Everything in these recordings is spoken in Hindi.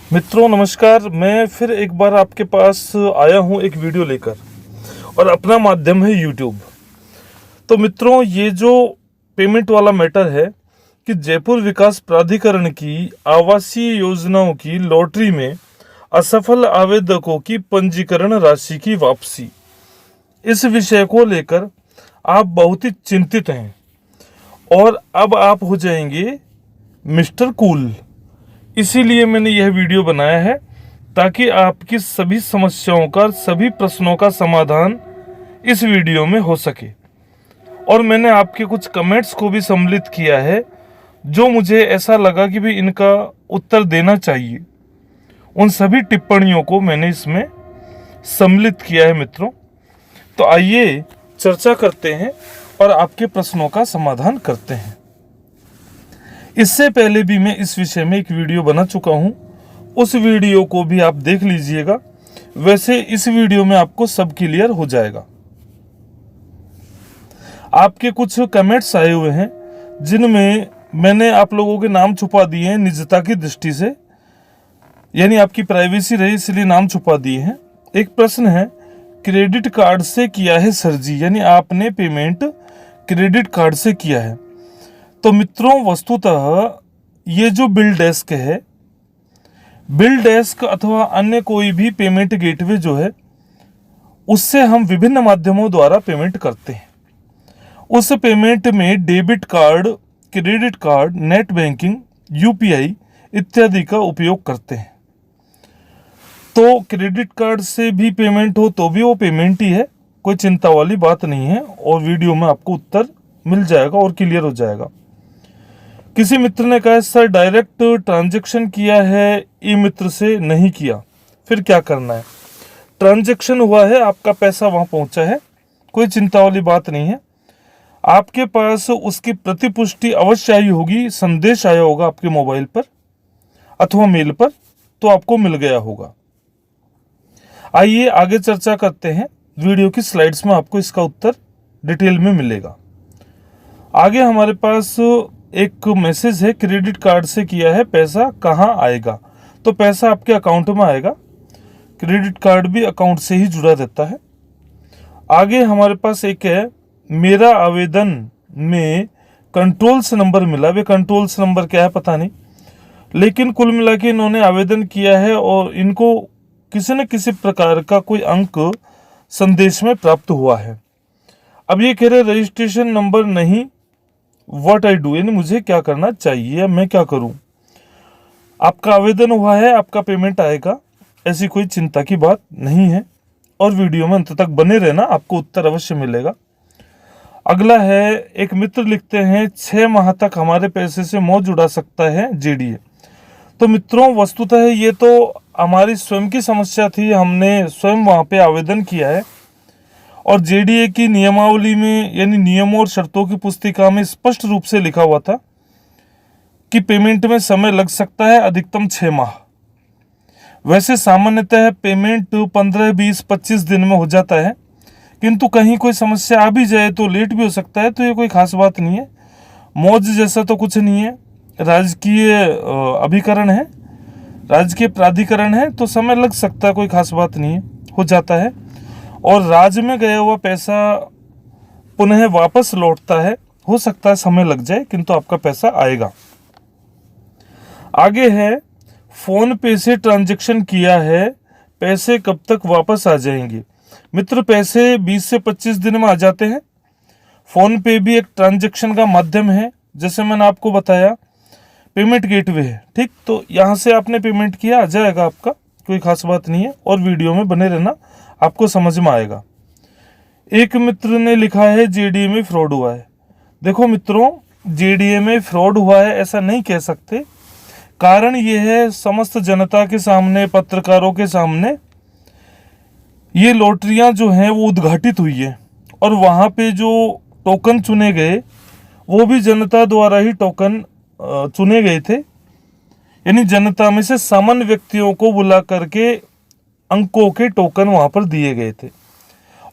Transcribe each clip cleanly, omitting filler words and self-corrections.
मित्रों नमस्कार। मैं फिर एक बार आपके पास आया हूं एक वीडियो लेकर, और अपना माध्यम है यूट्यूब। तो मित्रों, ये जो पेमेंट वाला मैटर है कि जयपुर विकास प्राधिकरण की आवासीय योजनाओं की लॉटरी में असफल आवेदकों की पंजीकरण राशि की वापसी, इस विषय को लेकर आप बहुत ही चिंतित हैं और अब आप हो जाएंगे मिस्टर कूल। इसीलिए मैंने यह वीडियो बनाया है ताकि आपकी सभी समस्याओं का, सभी प्रश्नों का समाधान इस वीडियो में हो सके। और मैंने आपके कुछ कमेंट्स को भी सम्मिलित किया है जो मुझे ऐसा लगा कि भी इनका उत्तर देना चाहिए। उन सभी टिप्पणियों को मैंने इसमें सम्मिलित किया है मित्रों। तो आइए चर्चा करते हैं और आपके प्रश्नों का समाधान करते हैं। इससे पहले भी मैं इस विषय में एक वीडियो बना चुका हूं, उस वीडियो को भी आप देख लीजिएगा। वैसे इस वीडियो में आपको सब क्लियर हो जाएगा। आपके कुछ कमेंट्स आए हुए हैं जिनमें मैंने आप लोगों के नाम छुपा दिए हैं निजता की दृष्टि से, यानी आपकी प्राइवेसी रही इसलिए नाम छुपा दिए हैं। एक प्रश्न है, क्रेडिट कार्ड से किया है सर जी, यानी आपने पेमेंट क्रेडिट कार्ड से किया है। तो मित्रों, वस्तुतः ये जो बिल डेस्क है, बिल डेस्क अथवा अन्य कोई भी पेमेंट गेटवे जो है, उससे हम विभिन्न माध्यमों द्वारा पेमेंट करते हैं। उस पेमेंट में debit card, credit card, net banking, UPI इत्यादि का उपयोग करते हैं। तो क्रेडिट कार्ड से भी पेमेंट हो तो भी वो पेमेंट ही है, कोई चिंता वाली बात नहीं है। और वीडियो में आपको उत्तर मिल जाएगा और क्लियर हो जाएगा। किसी मित्र ने कहा सर डायरेक्ट ट्रांजैक्शन किया है, ई मित्र से नहीं किया, फिर क्या करना है? ट्रांजैक्शन हुआ है, आपका पैसा वहां पहुंचा है, कोई चिंता वाली बात नहीं है। आपके पास उसकी प्रतिपुष्टि अवश्य आई होगी, संदेश आया होगा आपके मोबाइल पर अथवा मेल पर, तो आपको मिल गया होगा। आइए आगे चर्चा करते हैं। वीडियो की स्लाइड्स में आपको इसका उत्तर डिटेल में मिलेगा। आगे हमारे पास एक मैसेज है, क्रेडिट कार्ड से किया है, पैसा कहाँ आएगा? तो पैसा आपके अकाउंट में आएगा। क्रेडिट कार्ड भी अकाउंट से ही जुड़ा रहता है। आगे हमारे पास एक है, मेरा आवेदन में कंट्रोल्स नंबर मिला। वे कंट्रोल्स नंबर क्या है पता नहीं, लेकिन कुल मिला के इन्होंने आवेदन किया है और इनको किसी न किसी प्रकार का कोई अंक संदेश में प्राप्त हुआ है। अब ये कह रहे रजिस्ट्रेशन नंबर नहीं, व्हाट आई डू, यानी मुझे क्या करना चाहिए या मैं क्या करूं? आपका आवेदन हुआ है, आपका पेमेंट आएगा, ऐसी कोई चिंता की बात नहीं है। और वीडियो में अंत तक बने रहना, आपको उत्तर अवश्य मिलेगा। अगला है, एक मित्र लिखते हैं 6 माह तक हमारे पैसे से मौज उड़ा सकता है जेडीए। तो मित्रों, वस्तुतः ये तो हमारी स्वयं की समस्या थी, हमने स्वयं वहां पे आवेदन किया है। और जेडीए की नियमावली में, यानी नियमों और शर्तों की पुस्तिका में स्पष्ट रूप से लिखा हुआ था कि पेमेंट में समय लग सकता है अधिकतम 6 माह। वैसे सामान्यतः पेमेंट 15, 20, 25 दिन में हो जाता है, किंतु कहीं कोई समस्या आ भी जाए तो लेट भी हो सकता है। तो ये कोई खास बात नहीं है, मौज जैसा तो कुछ नहीं है। राजकीय अभिकरण है, राजकीय प्राधिकरण है, तो समय लग सकता है, कोई खास बात नहीं है, हो जाता है। और राज्य में गया हुआ पैसा पुनः वापस लौटता है, हो सकता है समय लग जाए, किंतु आपका पैसा आएगा। आगे है, फोन पे से ट्रांजैक्शन किया है, पैसे कब तक वापस आ जाएंगे? मित्र, पैसे 20 से 25 दिन में आ जाते हैं। फोन पे भी एक ट्रांजैक्शन का माध्यम है, जैसे मैंने आपको बताया, पेमेंट गेटवे है, ठीक। तो यहाँ से आपने पेमेंट किया, आ जाएगा आपका, कोई खास बात नहीं है। और वीडियो में बने रहना, आपको समझ में आएगा। एक मित्र ने लिखा है जेडीए में फ्रॉड हुआ है। देखो मित्रों, जेडीए में फ्रॉड हुआ है ऐसा नहीं कह सकते। कारण ये है, समस्त जनता के सामने, पत्रकारों के सामने ये लॉटरियां जो हैं वो उद्घाटित हुई है, और वहां पे जो टोकन चुने गए वो भी जनता द्वारा ही टोकन चुने गए थे, यानी जनता में से सामान्य व्यक्तियों को बुला करके अंकों के टोकन वहां पर दिए गए थे।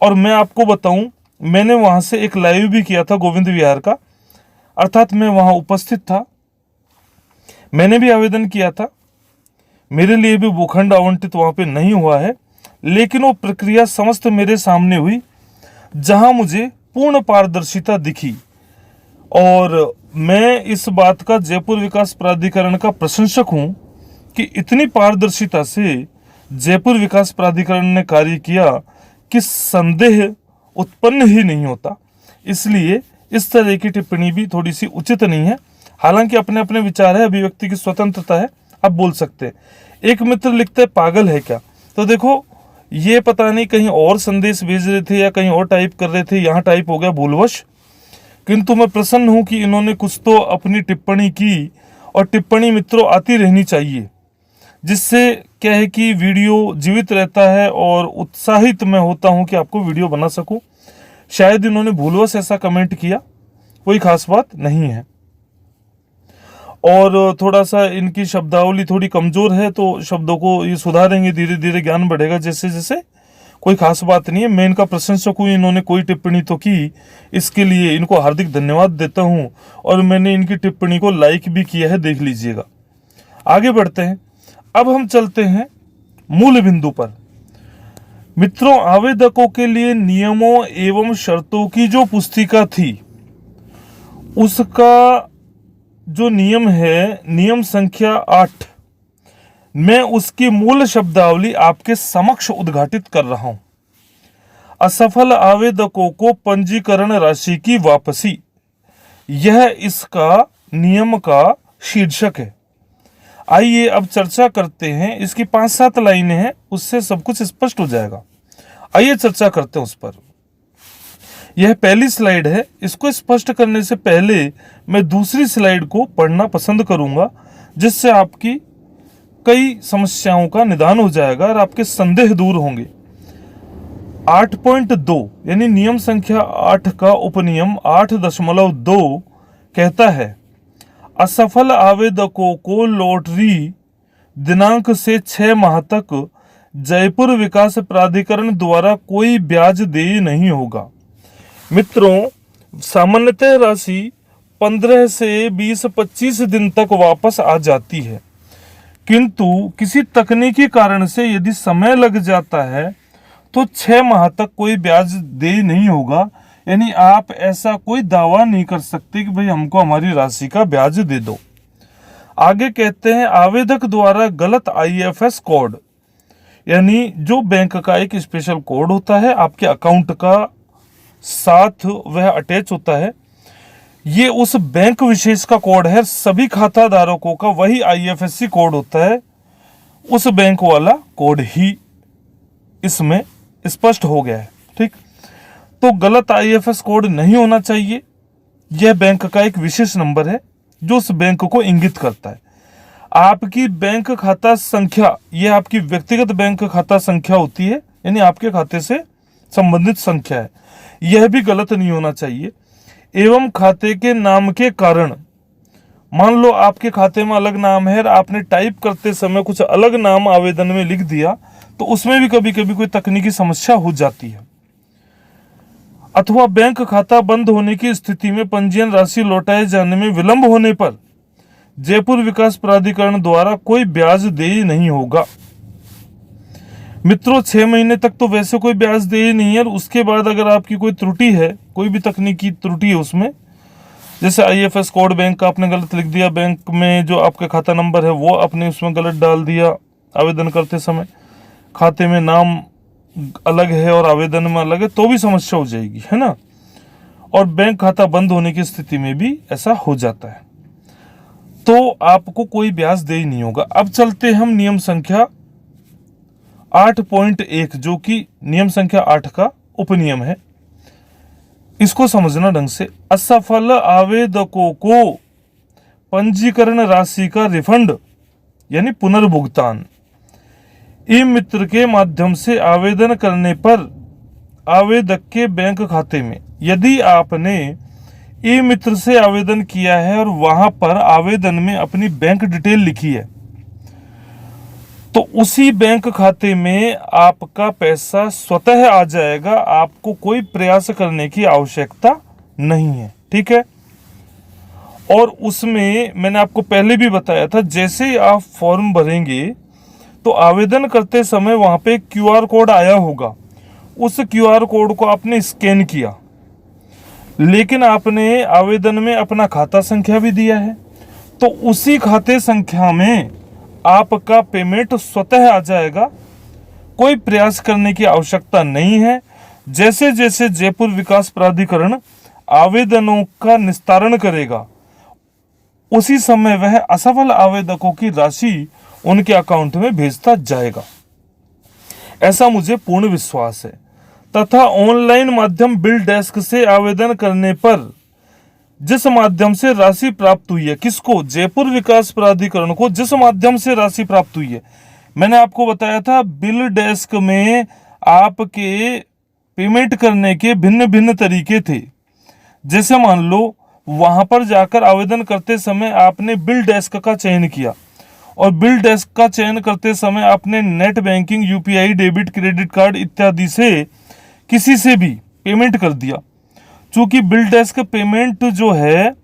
और मैं आपको बताऊं, मैंने वहां से एक लाइव भी किया था गोविंद विहार का, अर्थात मैं वहां उपस्थित था, मैंने भी आवेदन किया था। मेरे लिए भी भूखंड आवंटित वहां पे नहीं हुआ है, लेकिन वो प्रक्रिया समस्त मेरे सामने हुई, जहां मुझे पूर्ण पारदर्शिता दिखी। और मैं इस बात का जयपुर विकास प्राधिकरण का प्रशंसक हूं कि इतनी पारदर्शिता से जयपुर विकास प्राधिकरण ने कार्य किया कि संदेह उत्पन्न ही नहीं होता। इसलिए इस तरह की टिप्पणी भी थोड़ी सी उचित नहीं है। हालांकि अपने अपने विचार है, अभिव्यक्ति की स्वतंत्रता है, आप बोल सकते हैं। एक मित्र लिखते हैं पागल है क्या। तो देखो, ये पता नहीं कहीं और संदेश भेज रहे थे या कहीं और टाइप कर रहे थे, यहाँ टाइप हो गया भूलवश। किंतु मैं प्रसन्न हूं कि इन्होंने कुछ तो अपनी टिप्पणी की, और टिप्पणी मित्रों आती रहनी चाहिए, जिससे क्या है कि वीडियो जीवित रहता है और उत्साहित मैं होता हूं कि आपको वीडियो बना सकूं। शायद इन्होंने भूलवश ऐसा कमेंट किया, कोई खास बात नहीं है। और थोड़ा सा इनकी शब्दावली थोड़ी कमजोर है, तो शब्दों को ये सुधारेंगे, धीरे धीरे ज्ञान बढ़ेगा जैसे जैसे। कोई खास बात नहीं है, मैं इनका प्रशंसक हूँ, इन्होंने कोई टिप्पणी तो की, इसके लिए इनको हार्दिक धन्यवाद देता हूँ। और मैंने इनकी टिप्पणी को लाइक भी किया है, देख लीजिएगा। आगे बढ़ते हैं। अब हम चलते हैं मूल बिंदु पर। मित्रों, आवेदकों के लिए नियमों एवं शर्तों की जो पुस्तिका थी, उसका जो नियम है, नियम संख्या 8, मैं उसकी मूल शब्दावली आपके समक्ष उद्घाटित कर रहा हूं। असफल आवेदकों को पंजीकरण राशि की वापसी, यह इसका नियम का शीर्षक है। आइए अब चर्चा करते हैं। इसकी 5-7 लाइनें हैं, उससे सब कुछ स्पष्ट हो जाएगा। आइए चर्चा करते हैं उस पर। यह पहली स्लाइड है। इसको स्पष्ट करने से पहले मैं दूसरी स्लाइड को पढ़ना पसंद करूंगा, जिससे आपकी कई समस्याओं का निदान हो जाएगा और आपके संदेह दूर होंगे। 8.2 यानी नियम संख्या 8 का उपनियम 8.2 कहता है, असफल आवेदकों को लॉटरी दिनांक से 6 माह तक जयपुर विकास प्राधिकरण द्वारा कोई ब्याज देय नहीं होगा। मित्रों, सामान्यतः राशि 15 से 20-25 दिन तक वापस आ जाती है, किंतु किसी तकनीकी कारण से यदि समय लग जाता है तो 6 माह तक कोई ब्याज देय नहीं होगा। यानी आप ऐसा कोई दावा नहीं कर सकते कि भाई हमको हमारी राशि का ब्याज दे दो। आगे कहते हैं, आवेदक द्वारा गलत IFS कोड, यानी जो बैंक का एक स्पेशल कोड होता है, आपके अकाउंट का साथ वह अटैच होता है, ये उस बैंक विशेष का कोड है। सभी खाता धारकों का वही IFSC कोड होता है, उस बैंक वाला कोड ही इसमें स्पष्ट हो गया है। ठीक, तो गलत IFS कोड नहीं होना चाहिए। यह बैंक का एक विशेष नंबर है जो उस बैंक को इंगित करता है। आपकी बैंक खाता संख्या, यह आपकी व्यक्तिगत बैंक खाता संख्या होती है, यानी आपके खाते से संबंधित संख्या है, यह भी गलत नहीं होना चाहिए। एवं खाते के नाम के कारण, मान लो आपके खाते में अलग नाम है और आपने टाइप करते समय कुछ अलग नाम आवेदन में लिख दिया, तो उसमें भी कभी कभी कोई तकनीकी समस्या हो जाती है। अथवा बैंक खाता बंद होने की स्थिति में पंजीयन राशि लौटाए जाने में विलंब होने पर जयपुर विकास प्राधिकरण द्वारा कोई ब्याज देय नहीं होगा। मित्रों, 6 महीने तक तो वैसे कोई ब्याज देय नहीं है। उसके बाद अगर आपकी कोई त्रुटि है, कोई भी तकनीकी त्रुटि है उसमें, जैसे IFS कोड बैंक का आपने गलत लिख दिया, बैंक में जो आपका खाता नंबर है वो आपने उसमें गलत डाल दिया आवेदन करते समय, खाते में नाम अलग है और आवेदन में अलग है, तो भी समस्या हो जाएगी, है ना। और बैंक खाता बंद होने की स्थिति में भी ऐसा हो जाता है, तो आपको कोई ब्याज देय नहीं होगा। अब चलते हैं हम नियम संख्या 8.1, जो कि नियम संख्या 8 का उपनियम है। इसको समझना ढंग से। असफल आवेदकों को पंजीकरण राशि का रिफंड यानी पुनर्भुगतान ई मित्र के माध्यम से आवेदन करने पर आवेदक के बैंक खाते में, यदि आपने ई मित्र से आवेदन किया है और वहां पर आवेदन में अपनी बैंक डिटेल लिखी है, तो उसी बैंक खाते में आपका पैसा स्वतः आ जाएगा। आपको कोई प्रयास करने की आवश्यकता नहीं है, ठीक है। और उसमें मैंने आपको पहले भी बताया था, जैसे ही आप फॉर्म भरेंगे तो आवेदन करते समय वहां पे क्यूआर कोड आया होगा, उस क्यूआर कोड को आपने स्कैन किया, लेकिन आपने आवेदन में अपना खाता संख्या भी दिया है, तो उसी खाते संख्या में आपका पेमेंट स्वतः आ जाएगा। कोई प्रयास करने की आवश्यकता नहीं है। जैसे जैसे जयपुर विकास प्राधिकरण आवेदनों का निस्तारण करेगा, उसी समय वह असफल आवेदकों की राशि उनके अकाउंट में भेजता जाएगा, ऐसा मुझे पूर्ण विश्वास है। तथा ऑनलाइन माध्यम बिल डेस्क से आवेदन करने पर जिस माध्यम से राशि प्राप्त हुई है, किसको? जयपुर विकास प्राधिकरण को जिस माध्यम से राशि प्राप्त हुई है, मैंने आपको बताया था बिल डेस्क में आपके पेमेंट करने के भिन्न भिन्न तरीके थे। जैसे मान लो वहां पर जाकर आवेदन करते समय आपने बिल डेस्क का चयन किया, और बिल डेस्क का चयन करते समय आपने net banking, UPI, debit, credit card इत्यादि से किसी से भी पेमेंट कर दिया। चूंकि बिल डेस्क पेमेंट जो है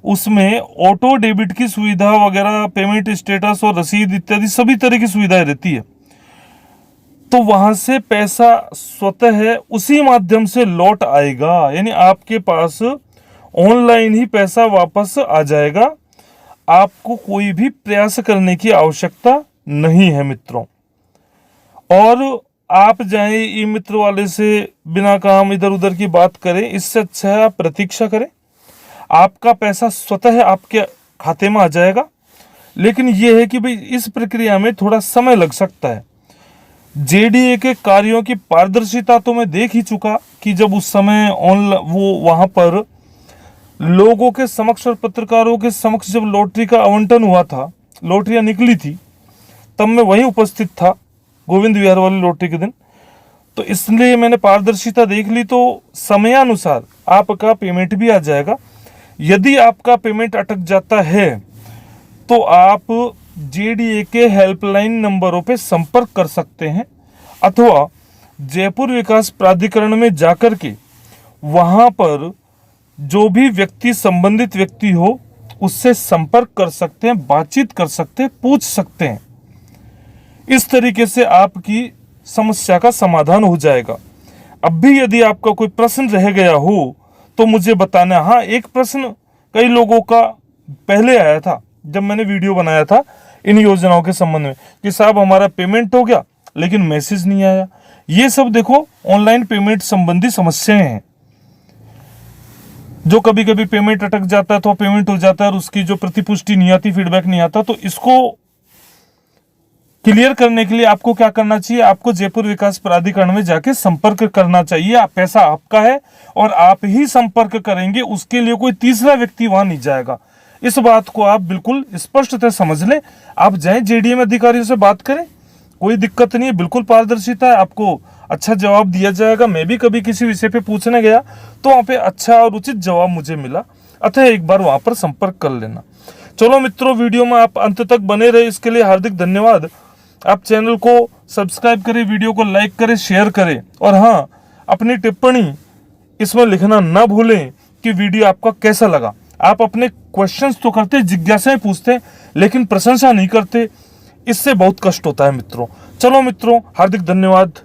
उसमें ऑटो डेबिट की सुविधा वगैरह, पेमेंट स्टेटस और रसीद इत्यादि सभी तरह की सुविधाएं रहती है, तो वहां से पैसा स्वतः उसी माध्यम से लौट आएगा, यानी आपके पास ऑनलाइन ही पैसा वापस आ जाएगा। आपको कोई भी प्रयास करने की आवश्यकता नहीं है मित्रों। और आप जाएं ई मित्र वाले से बिना काम इधर उधर की बात करें, इससे अच्छा है आप प्रतीक्षा करें, आपका पैसा स्वतः आपके खाते में आ जाएगा। लेकिन यह है कि भाई इस प्रक्रिया में थोड़ा समय लग सकता है। जेडीए के कार्यों की पारदर्शिता तो मैं देख ही चुका कि जब उस समय वो वहां पर लोगों के समक्ष और पत्रकारों के समक्ष जब लॉटरी का आवंटन हुआ था, लॉटरियां निकली थी, तब मैं वहीं उपस्थित था गोविंद विहार वाली लॉटरी के दिन, तो इसलिए मैंने पारदर्शिता देख ली। तो समयानुसार आपका पेमेंट भी आ जाएगा। यदि आपका पेमेंट अटक जाता है तो आप जेडीए के हेल्पलाइन नंबरों पे संपर्क कर सकते हैं, अथवा जयपुर विकास प्राधिकरण में जाकर के वहां पर जो भी व्यक्ति, संबंधित व्यक्ति हो, उससे संपर्क कर सकते हैं, बातचीत कर सकते हैं, पूछ सकते हैं। इस तरीके से आपकी समस्या का समाधान हो जाएगा। अब भी यदि आपका कोई प्रश्न रह गया हो तो मुझे बताना। हाँ, एक प्रश्न कई लोगों का पहले आया था जब मैंने वीडियो बनाया था इन योजनाओं के संबंध में कि साहब हमारा पेमेंट हो गया लेकिन मैसेज नहीं आया। ये सब देखो ऑनलाइन पेमेंट संबंधी समस्याएं हैं, जो कभी कभी पेमेंट अटक जाता है तो पेमेंट हो जाता है और उसकी जो प्रतिपुष्टि नहीं आती, फीडबैक नहीं आता। तो इसको क्लियर करने के लिए आपको क्या करना चाहिए? आपको जयपुर विकास प्राधिकरण में जाके संपर्क करना चाहिए। पैसा आपका है और आप ही संपर्क करेंगे, उसके लिए कोई तीसरा व्यक्ति वहां नहीं जाएगा। इस बात को आप बिल्कुल स्पष्टतः समझ लें। आप जाएं जेडीए अधिकारियों से बात करें, कोई दिक्कत नहीं है, बिल्कुल पारदर्शिता है, आपको अच्छा जवाब दिया जाएगा। मैं भी कभी किसी विषय पे पूछने गया तो वहां पे अच्छा और उचित जवाब मुझे मिला, अतः एक बार वहां पर संपर्क कर लेना। चलो मित्रों, वीडियो में आप अंत तक बने रहे, इसके लिए हार्दिक धन्यवाद। आप चैनल को सब्सक्राइब करें, वीडियो को लाइक करें, शेयर करें, और हाँ, अपनी टिप्पणी इसमें लिखना ना भूलें कि वीडियो आपका कैसा लगा। आप अपने क्वेश्चंस तो करते, जिज्ञासाएं पूछते, लेकिन प्रशंसा नहीं करते, इससे बहुत कष्ट होता है मित्रों। चलो मित्रों, हार्दिक धन्यवाद।